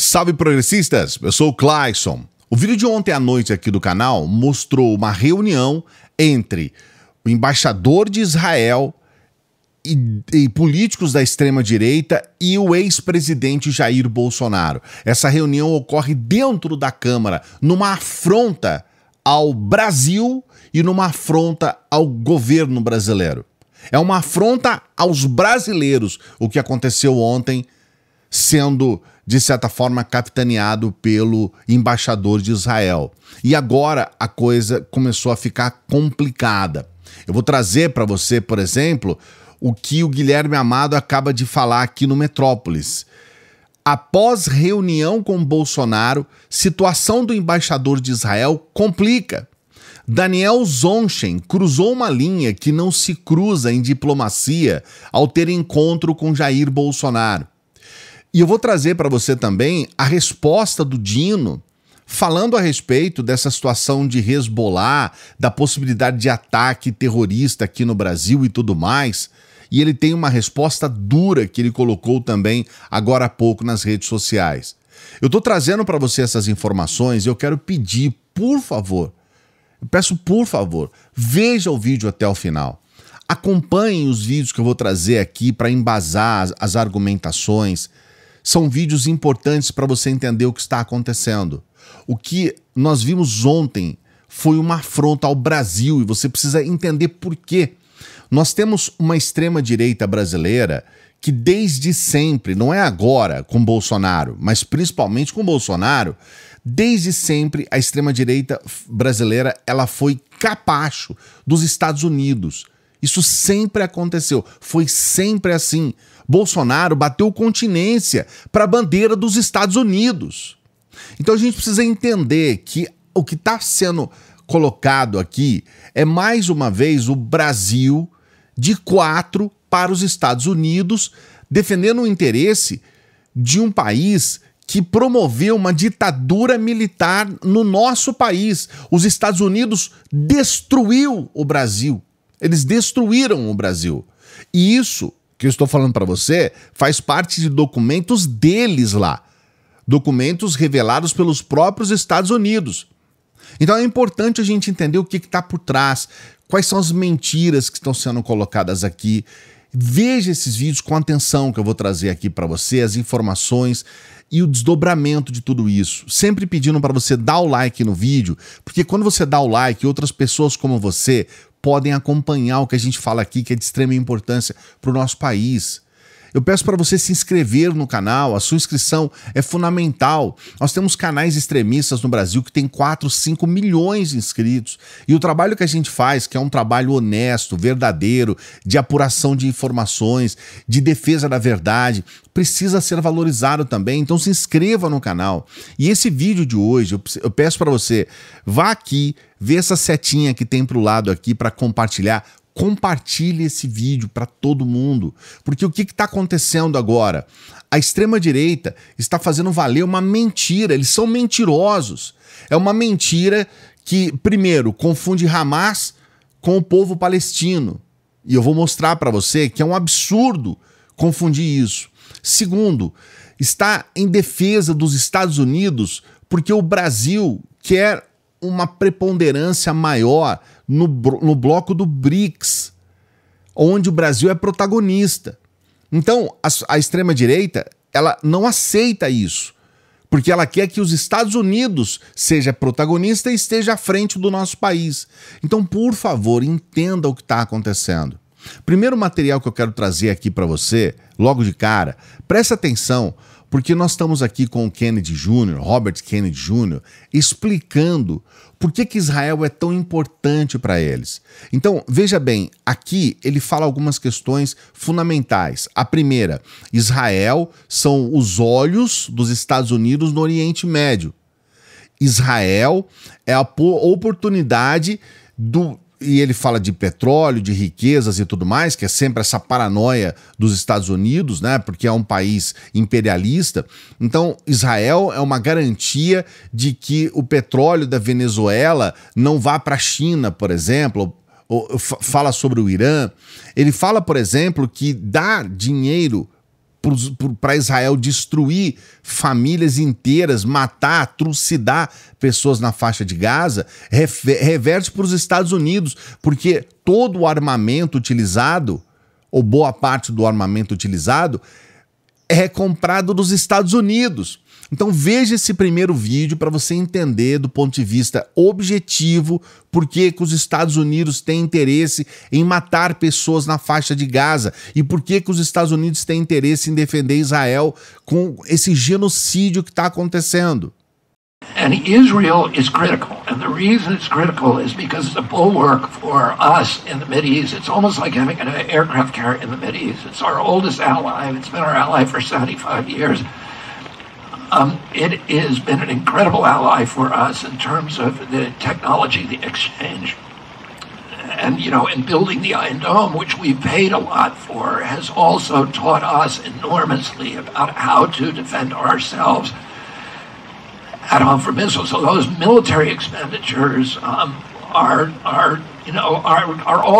Salve progressistas, eu sou o Clayson. O vídeo de ontem à noite aqui do canal mostrou uma reunião entre o embaixador de Israel e políticos da extrema-direita e o ex-presidente Jair Bolsonaro. Essa reunião ocorre dentro da Câmara, numa afronta ao Brasil e numa afronta ao governo brasileiro. É uma afronta aos brasileiros o que aconteceu ontem, sendo, de certa forma, capitaneado pelo embaixador de Israel. E agora a coisa começou a ficar complicada. Eu vou trazer para você, por exemplo, o que o Guilherme Amado acaba de falar aqui no Metrópolis. Após reunião com Bolsonaro, situação do embaixador de Israel complica. Daniel Zonchen cruzou uma linha que não se cruza em diplomacia ao ter encontro com Jair Bolsonaro. E eu vou trazer para você também a resposta do Dino, falando a respeito dessa situação de Hezbollah, da possibilidade de ataque terrorista aqui no Brasil e tudo mais. E ele tem uma resposta dura que ele colocou também agora há pouco nas redes sociais. Eu estou trazendo para você essas informações e eu quero pedir, por favor, eu peço por favor, veja o vídeo até o final. Acompanhe os vídeos que eu vou trazer aqui para embasar as argumentações. São vídeos importantes para você entender o que está acontecendo. O que nós vimos ontem foi uma afronta ao Brasil e você precisa entender por quê. Nós temos uma extrema-direita brasileira que desde sempre, não é agora com Bolsonaro, mas principalmente com Bolsonaro, desde sempre a extrema-direita brasileira ela foi capacho dos Estados Unidos. Isso sempre aconteceu, foi sempre assim. Bolsonaro bateu continência para a bandeira dos Estados Unidos. Então a gente precisa entender que o que está sendo colocado aqui é mais uma vez o Brasil de 4 para os Estados Unidos, defendendo o interesse de um país que promoveu uma ditadura militar no nosso país. Os Estados Unidos destruiu o Brasil. Eles destruíram o Brasil. E isso que eu estou falando para você faz parte de documentos deles lá. Documentos revelados pelos próprios Estados Unidos. Então é importante a gente entender o que está por trás, quais são as mentiras que estão sendo colocadas aqui. Veja esses vídeos com atenção que eu vou trazer aqui para você, as informações e o desdobramento de tudo isso. Sempre pedindo para você dar o like no vídeo, porque quando você dá o like, outras pessoas como você podem acompanhar o que a gente fala aqui, que é de extrema importância para o nosso país. Eu peço para você se inscrever no canal, a sua inscrição é fundamental. Nós temos canais extremistas no Brasil que tem 4, 5 milhões de inscritos. E o trabalho que a gente faz, que é um trabalho honesto, verdadeiro, de apuração de informações, de defesa da verdade, precisa ser valorizado também. Então se inscreva no canal. E esse vídeo de hoje, eu peço para você, vá aqui, vê essa setinha que tem para o lado aqui para compartilhar. Compartilhe esse vídeo para todo mundo, porque o que está acontecendo agora? A extrema-direita está fazendo valer uma mentira, eles são mentirosos. É uma mentira que, primeiro, confunde Hamas com o povo palestino. E eu vou mostrar para você que é um absurdo confundir isso. Segundo, está em defesa dos Estados Unidos porque o Brasil quer uma preponderância maior no bloco do BRICS, onde o Brasil é protagonista. Então, a extrema-direita, ela não aceita isso, porque ela quer que os Estados Unidos seja protagonista e esteja à frente do nosso país. Então, por favor, entenda o que está acontecendo. Primeiro material que eu quero trazer aqui para você, logo de cara, presta atenção, porque nós estamos aqui com o Kennedy Jr., Robert Kennedy Jr., explicando por que Israel é tão importante para eles. Então, veja bem, aqui ele fala algumas questões fundamentais. A primeira, Israel são os olhos dos Estados Unidos no Oriente Médio. Israel é a oportunidade do... E ele fala de petróleo, de riquezas e tudo mais, que é sempre essa paranoia dos Estados Unidos, né? Porque é um país imperialista. Então, Israel é uma garantia de que o petróleo da Venezuela não vá para a China, por exemplo, ou fala sobre o Irã. Ele fala, por exemplo, que dá dinheiro para Israel destruir famílias inteiras, matar, trucidar pessoas na faixa de Gaza, reverte para os Estados Unidos, porque todo o armamento utilizado, ou boa parte do armamento utilizado, é comprado dos Estados Unidos. Então veja esse primeiro vídeo para você entender do ponto de vista objetivo por que os Estados Unidos têm interesse em matar pessoas na faixa de Gaza e por que os Estados Unidos têm interesse em defender Israel com esse genocídio que está acontecendo. And Israel is critical, and the reason it's critical is because it's a bulwark for us in the Mideast. It's almost like having an aircraft carrier in the Mideast. It's our oldest ally, and it's been our ally for 75 years. It has been an incredible ally for us in terms of the technology, the exchange, and, you know, in building the Iron Dome, which we paid a lot for, has also taught us enormously about how to defend ourselves at home from missiles. So those military expenditures are all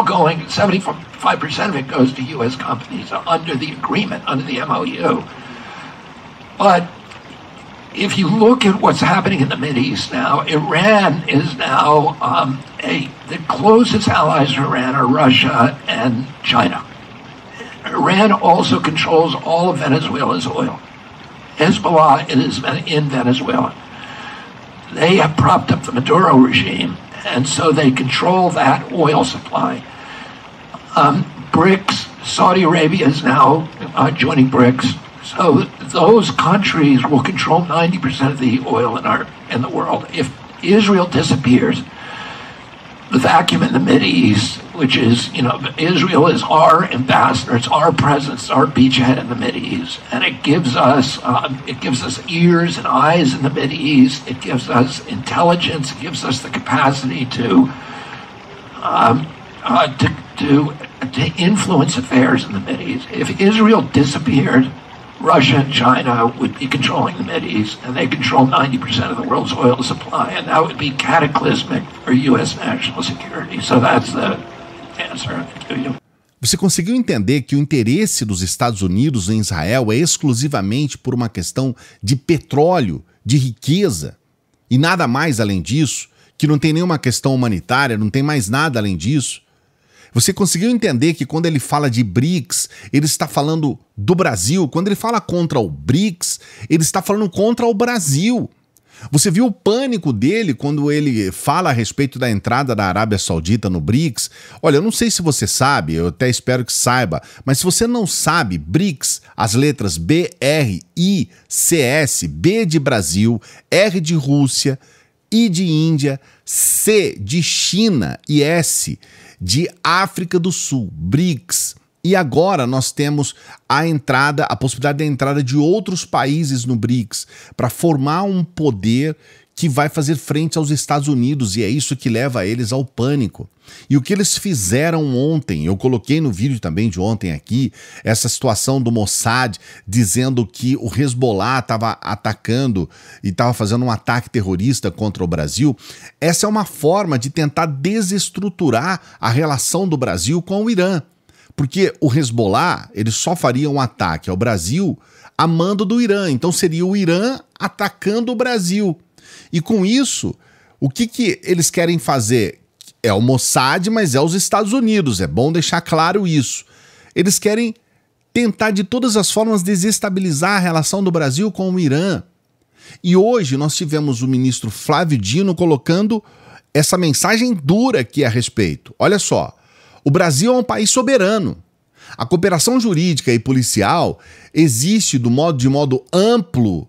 going, 75% of it goes to U.S. companies under the agreement, under the MOU. But if you look at what's happening in the Mideast now, Iran is now the closest allies to Iran are Russia and China. Iran also controls all of Venezuela's oil. Hezbollah is in Venezuela. They have propped up the Maduro regime, and so they control that oil supply. BRICS, Saudi Arabia is now joining BRICS. So those countries will control 90% of the oil in the world. If Israel disappears, the vacuum in the Mideast, which is, you know, Israel is our ambassador, it's our presence, our beachhead in the Mideast, and it gives us ears and eyes in the Mideast. It gives us intelligence. It gives us the capacity to influence affairs in the Mideast. If Israel disappeared, Russia and China would be controlling the Mideast, and they control 90% of the world's oil supply, and that would be cataclysmic for U.S. national security. So that's the answer to you. Você conseguiu entender que o interesse dos Estados Unidos em Israel é exclusivamente por uma questão de petróleo, de riqueza, e nada mais além disso, que não tem nenhuma questão humanitária, não tem mais nada além disso? Você conseguiu entender que quando ele fala de BRICS, ele está falando do Brasil? Quando ele fala contra o BRICS, ele está falando contra o Brasil. Você viu o pânico dele quando ele fala a respeito da entrada da Arábia Saudita no BRICS? Olha, eu não sei se você sabe, eu até espero que saiba, mas se você não sabe, BRICS, as letras B-R-I-C-S, B de Brasil, R de Rússia, I de Índia, C de China e S de África do Sul, BRICS. E agora nós temos a possibilidade da entrada de outros países no BRICS para formar um poder que vai fazer frente aos Estados Unidos, e é isso que leva eles ao pânico. E o que eles fizeram ontem, eu coloquei no vídeo também de ontem aqui, essa situação do Mossad dizendo que o Hezbollah estava atacando e estava fazendo um ataque terrorista contra o Brasil. Essa é uma forma de tentar desestruturar a relação do Brasil com o Irã. Porque o Hezbollah, ele só faria um ataque ao Brasil a mando do Irã. Então seria o Irã atacando o Brasil. E com isso, o que eles querem fazer? É o Mossad, mas é os Estados Unidos. É bom deixar claro isso. Eles querem tentar de todas as formas desestabilizar a relação do Brasil com o Irã. E hoje nós tivemos o ministro Flávio Dino colocando essa mensagem dura aqui a respeito. Olha só. O Brasil é um país soberano. A cooperação jurídica e policial existe de modo amplo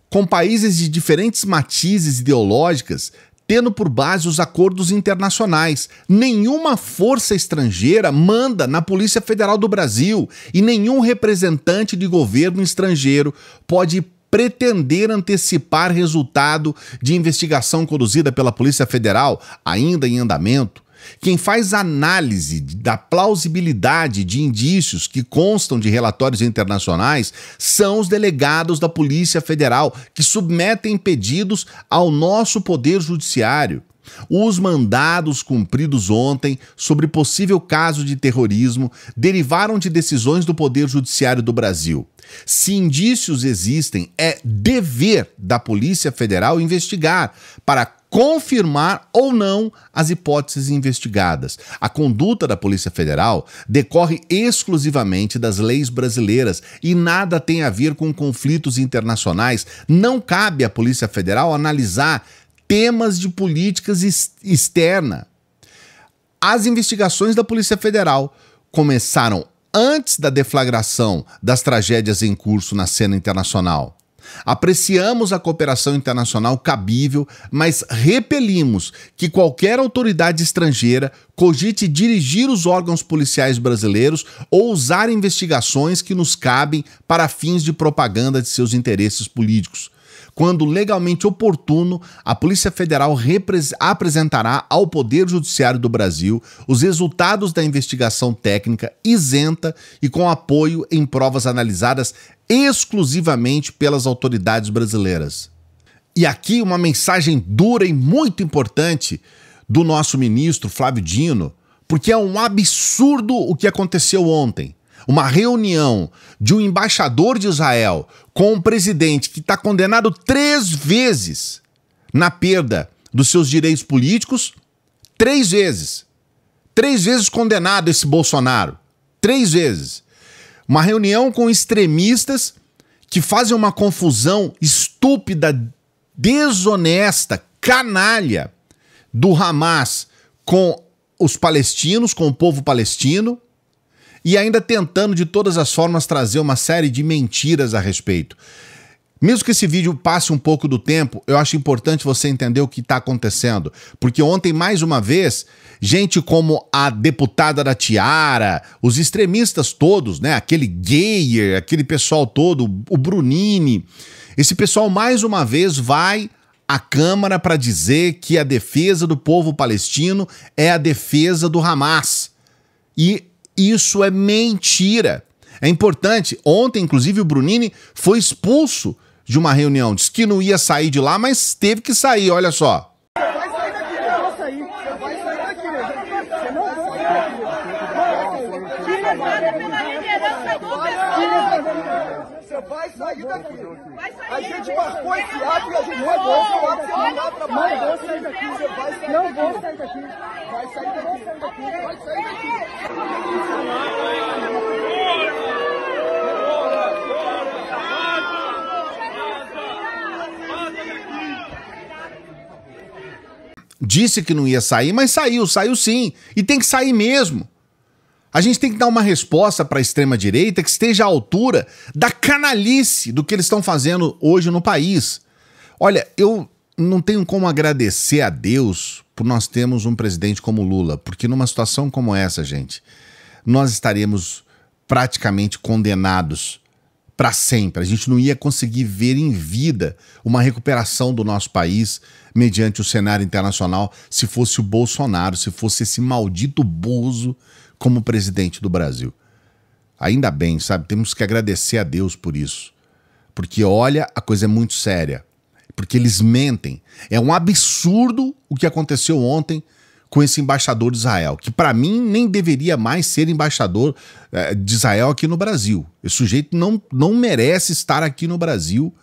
com países de diferentes matizes ideológicas, tendo por base os acordos internacionais. Nenhuma força estrangeira manda na Polícia Federal do Brasil e nenhum representante de governo estrangeiro pode pretender antecipar resultado de investigação conduzida pela Polícia Federal, ainda em andamento. Quem faz análise da plausibilidade de indícios que constam de relatórios internacionais são os delegados da Polícia Federal, que submetem pedidos ao nosso Poder Judiciário. Os mandados cumpridos ontem sobre possível caso de terrorismo derivaram de decisões do Poder Judiciário do Brasil. Se indícios existem, é dever da Polícia Federal investigar para confirmar ou não as hipóteses investigadas. A conduta da Polícia Federal decorre exclusivamente das leis brasileiras e nada tem a ver com conflitos internacionais. Não cabe à Polícia Federal analisar temas de políticas externa. As investigações da Polícia Federal começaram antes da deflagração das tragédias em curso na cena internacional. Apreciamos a cooperação internacional cabível, mas repelimos que qualquer autoridade estrangeira cogite dirigir os órgãos policiais brasileiros ou usar investigações que nos cabem para fins de propaganda de seus interesses políticos. Quando legalmente oportuno, a Polícia Federal apresentará ao Poder Judiciário do Brasil os resultados da investigação técnica isenta e com apoio em provas analisadas exclusivamente pelas autoridades brasileiras. E aqui uma mensagem dura e muito importante do nosso ministro Flávio Dino, porque é um absurdo o que aconteceu ontem. Uma reunião de um embaixador de Israel com um presidente que está condenado 3 vezes na perda dos seus direitos políticos. 3 vezes. 3 vezes condenado esse Bolsonaro. 3 vezes. Uma reunião com extremistas que fazem uma confusão estúpida, desonesta, canalha do Hamas com os palestinos, com o povo palestino, e ainda tentando de todas as formas trazer uma série de mentiras a respeito. Mesmo que esse vídeo passe um pouco do tempo, eu acho importante você entender o que está acontecendo, porque ontem, mais uma vez, gente como a deputada da Tiara, os extremistas todos, né, aquele Geyer, aquele pessoal todo, o Brunini, esse pessoal mais uma vez vai à Câmara para dizer que a defesa do povo palestino é a defesa do Hamas. E isso é mentira. É importante. Ontem, inclusive, o Brunini foi expulso de uma reunião. Disse que não ia sair de lá, mas teve que sair, olha só. Vai sair daqui, eu vou sair. Você vai sair daqui, você não vai sair daqui. Você vai sair daqui. A gente marcou esse ato e a gente vai voltar para mais. Não vou sair daqui. Você vai sair daqui. Não vou sair daqui. Vai sair daqui. Vai sair daqui. Disse que não ia sair, mas saiu sim. E tem que sair mesmo. A gente tem que dar uma resposta para a extrema-direita que esteja à altura da canalice do que eles estão fazendo hoje no país. Olha, eu não tenho como agradecer a Deus por nós termos um presidente como Lula, porque numa situação como essa, gente, nós estaremos praticamente condenados para sempre. A gente não ia conseguir ver em vida uma recuperação do nosso país mediante o cenário internacional se fosse o Bolsonaro, se fosse esse maldito Bozo como presidente do Brasil. Ainda bem, sabe? Temos que agradecer a Deus por isso. Porque, olha, a coisa é muito séria. Porque eles mentem. É um absurdo o que aconteceu ontem com esse embaixador de Israel, que para mim nem deveria mais ser embaixador de Israel aqui no Brasil. Esse sujeito não merece estar aqui no Brasil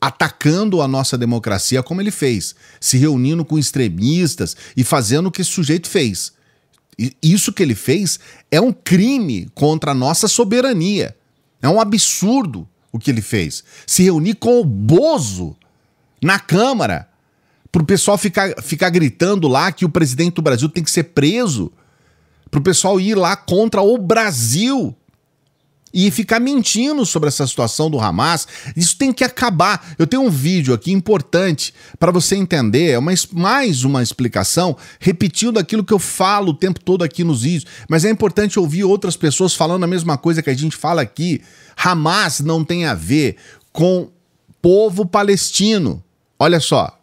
atacando a nossa democracia como ele fez, se reunindo com extremistas e fazendo o que esse sujeito fez. Isso que ele fez é um crime contra a nossa soberania. É um absurdo o que ele fez. Se reunir com o Bozo na Câmara, para o pessoal ficar gritando lá que o presidente do Brasil tem que ser preso, para o pessoal ir lá contra o Brasil e ficar mentindo sobre essa situação do Hamas. Isso tem que acabar. Eu tenho um vídeo aqui importante para você entender, mais uma explicação, repetindo aquilo que eu falo o tempo todo aqui nos vídeos, mas é importante ouvir outras pessoas falando a mesma coisa que a gente fala aqui. Hamas não tem a ver com povo palestino. Olha só.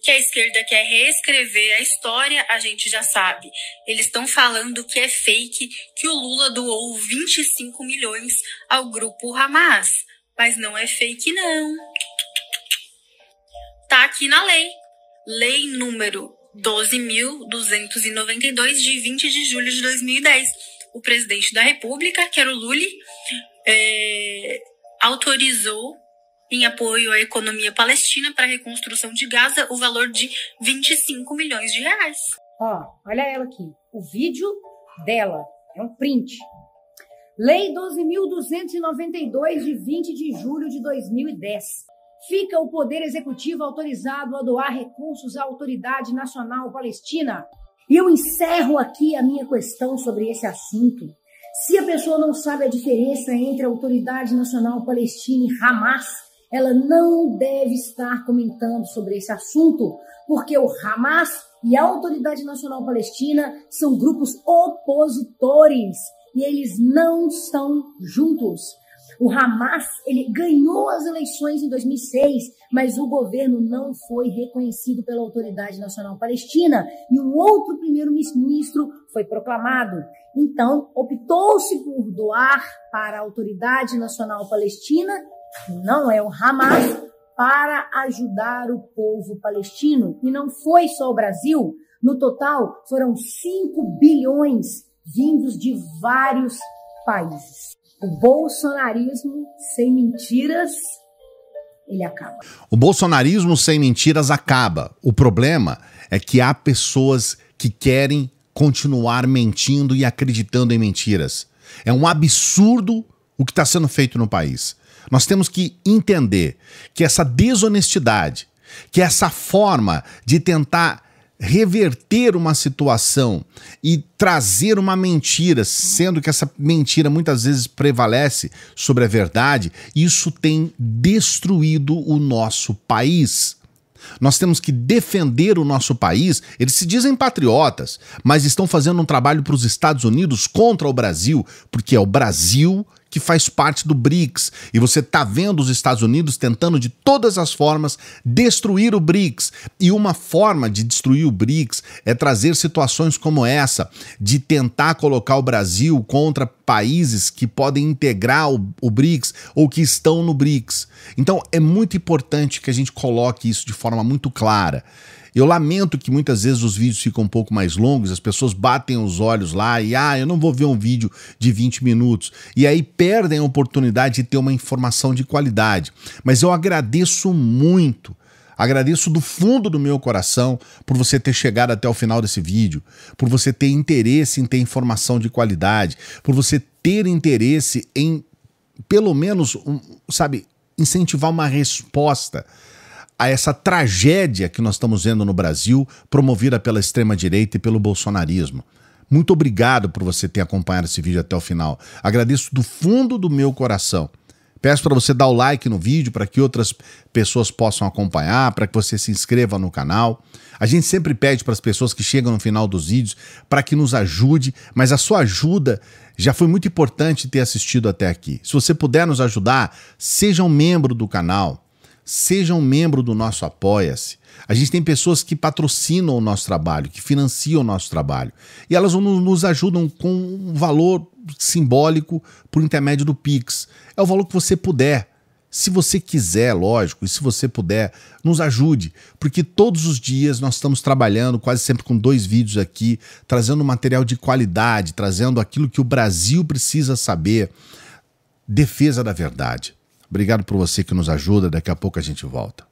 Que a esquerda quer reescrever a história, a gente já sabe. Eles estão falando que é fake, que o Lula doou 25 milhões ao grupo Hamas. Mas não é fake, não. Tá aqui na lei. Lei número 12.292, de 20 de julho de 2010. O presidente da República, que era o Lully, autorizou, em apoio à economia palestina para a reconstrução de Gaza, o valor de 25 milhões de reais. Ó, olha ela aqui. O vídeo dela é um print. Lei 12.292, de 20 de julho de 2010. Fica o Poder Executivo autorizado a doar recursos à Autoridade Nacional Palestina. E eu encerro aqui a minha questão sobre esse assunto. Se a pessoa não sabe a diferença entre a Autoridade Nacional Palestina e Hamas, ela não deve estar comentando sobre esse assunto, porque o Hamas e a Autoridade Nacional Palestina são grupos opositores e eles não estão juntos. O Hamas, ele ganhou as eleições em 2006, mas o governo não foi reconhecido pela Autoridade Nacional Palestina e um outro primeiro-ministro foi proclamado. Então, optou-se por doar para a Autoridade Nacional Palestina, que não é o Hamas, para ajudar o povo palestino. E não foi só o Brasil. No total, foram 5 bilhões vindos de vários países. O bolsonarismo sem mentiras, ele acaba. O bolsonarismo sem mentiras acaba. O problema é que há pessoas que querem continuar mentindo e acreditando em mentiras. É um absurdo o que está sendo feito no país. Nós temos que entender que essa desonestidade, que essa forma de tentar reverter uma situação e trazer uma mentira, sendo que essa mentira muitas vezes prevalece sobre a verdade, isso tem destruído o nosso país. Nós temos que defender o nosso país. Eles se dizem patriotas, mas estão fazendo um trabalho para os Estados Unidos contra o Brasil, porque é o Brasil que faz parte do BRICS. E você está vendo os Estados Unidos tentando de todas as formas destruir o BRICS. E uma forma de destruir o BRICS é trazer situações como essa, de tentar colocar o Brasil contra países que podem integrar o BRICS ou que estão no BRICS. Então é muito importante que a gente coloque isso de forma muito clara. Eu lamento que muitas vezes os vídeos ficam um pouco mais longos, as pessoas batem os olhos lá e eu não vou ver um vídeo de 20 minutos. E aí perdem a oportunidade de ter uma informação de qualidade. Mas eu agradeço muito, agradeço do fundo do meu coração por você ter chegado até o final desse vídeo, por você ter interesse em ter informação de qualidade, por você ter interesse em, pelo menos, incentivar uma resposta a essa tragédia que nós estamos vendo no Brasil, promovida pela extrema-direita e pelo bolsonarismo. Muito obrigado por você ter acompanhado esse vídeo até o final. Agradeço do fundo do meu coração. Peço para você dar o like no vídeo para que outras pessoas possam acompanhar, para que você se inscreva no canal. A gente sempre pede para as pessoas que chegam no final dos vídeos para que nos ajude, mas a sua ajuda já foi muito importante ter assistido até aqui. Se você puder nos ajudar, seja um membro do canal. Seja um membro do nosso Apoia-se. A gente tem pessoas que patrocinam o nosso trabalho, que financiam o nosso trabalho. E elas nos ajudam com um valor simbólico por intermédio do Pix. É o valor que você puder. Se você quiser, lógico, e se você puder, nos ajude. Porque todos os dias nós estamos trabalhando, quase sempre com 2 vídeos aqui, trazendo material de qualidade, trazendo aquilo que o Brasil precisa saber. Defesa da verdade. Obrigado por você que nos ajuda, daqui a pouco a gente volta.